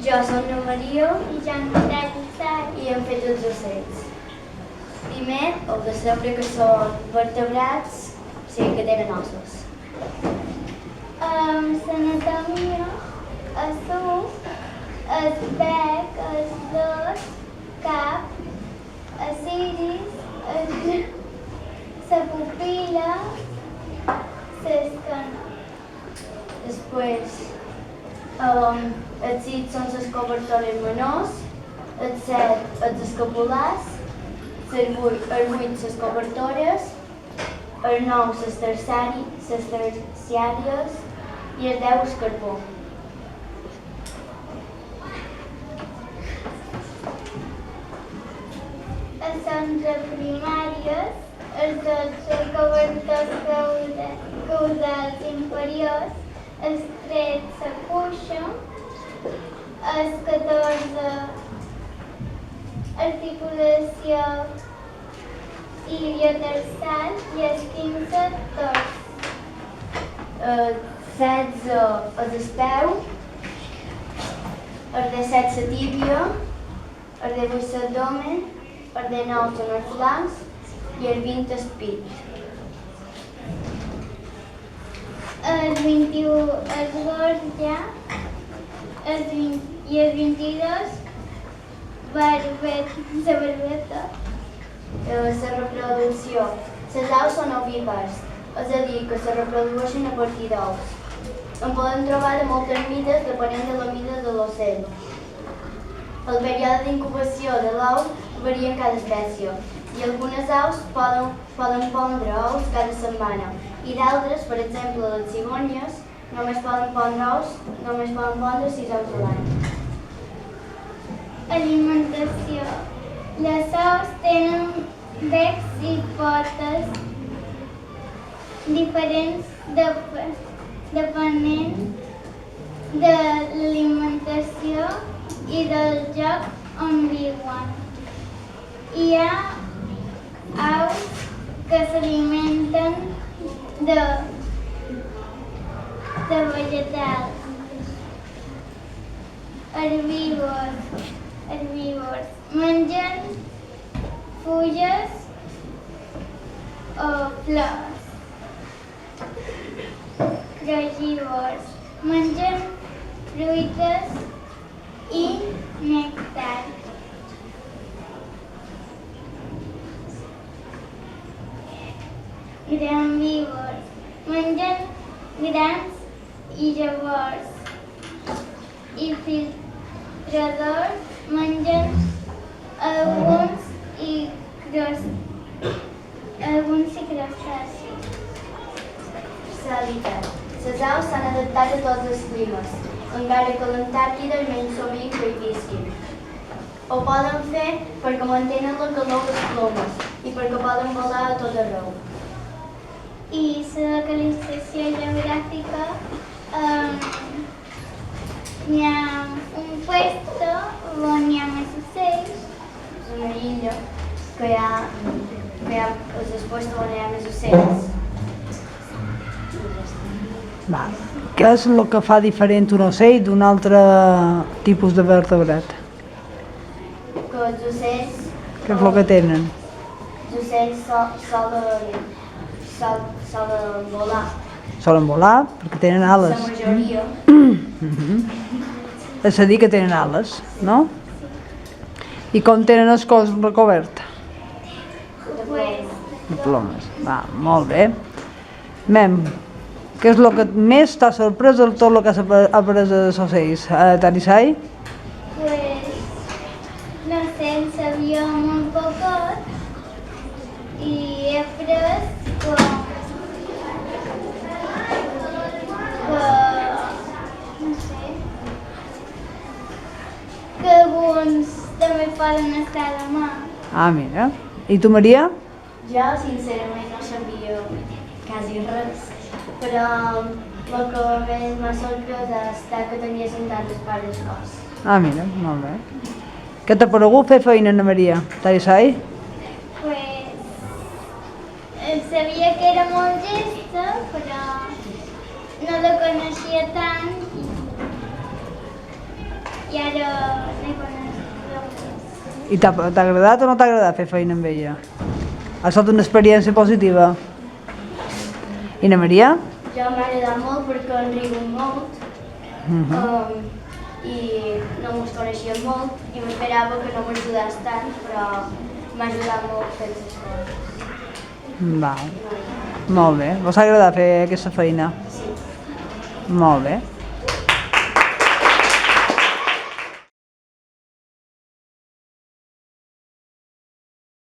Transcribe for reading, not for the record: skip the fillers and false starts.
Jo soc la Maria I jo en Mireia i hem fet els ocells. Primer, heu de saber que són vertebrats, o sigui que tenen ossos. L'anatomia, el suc, el bec, els dos, cap, els iris, la pupil·la, l'escana. Després, els dits són les cobertores menors, els set els escapulars, els vuit les cobertores, els nou les terciàries i els 10 el carbó. Els 11 primàries, els 12 cobertors caudals inferiors, els 13 cuixa, els 14 articulació iliotarsal i els 15 tors. 16 és el peu, el 17 la tíbia, el 18 l'abdomen, el 19 són els flancs i el 20 el pit. El 21 és gorja i el 22 la barbeta. La reproducció. Les aus són ovípars, és a dir, que se reprodueixen a partir d'ous. En poden trobar de moltes mides depenent de la mida de l'ocell. El període d'incubació de l'ou varia en cada espècie i algunes aus poden pondre ous cada setmana i d'altres, per exemple les cigonyes, només poden pondre 6 ous a l'any. Alimentació. Les aus tenen becs i potes diferents depenent de l'alimentació i del lloc on viuen. Hi ha aus que s'alimenten de vegetals. Herbívors mengen fulles o flors. Frugívors mengen fruites i nèctar. Granívors mengen grans i llavors. I filtradors mengen alguns i crustacis. L'hàbitat. Les aus s'han adaptat a tots els climes, encara que a l'Antàrtida és menys sovint que hi visquin. Ho poden fer perquè mantenen la calor dels plomes i perquè poden volar a tot arreu. I la localització geogràfica, hi ha un puesto on hi ha més ocells. És una illa que hi ha els puestos on hi ha més ocells. Què és el que fa diferent un ocell d'un altre tipus de vertebrat? Que els ocells... Què és el que tenen? Els ocells solen volar. Solen volar perquè tenen ales. La majoria. És a dir que tenen ales, no? I com tenen el cos recobert? De plomes. Va, molt bé. Mem, què és el que més t'ha sorprès de tot el que has après dels ocells? Tarisai? No sé, sabia molt poc i he après que alguns també poden estar a la mà. Ah, mira. I tu, Maria? Jo, sincerament, no sabia quasi res, però el que més m'ha sorprès ha estat que teniessin tantes parts del cos. Ah, mira, molt bé. Què t'ha paregut fer feina, Ana Maria? Tarisai? Sabia que era molt gesta, però no la coneixia tant i ara no hi conec. I t'ha agradat o no t'ha agradat fer feina amb ella? Ha estat una experiència positiva? I na Maria? Jo m'ha agradat molt perquè han rigut molt i no mos coneixíem molt i m'esperava que no m'ajudés tant, però m'ha ajudat molt fent les coses. Val. Molt bé. Vos ha agradat fer aquesta feina? Sí. Molt bé.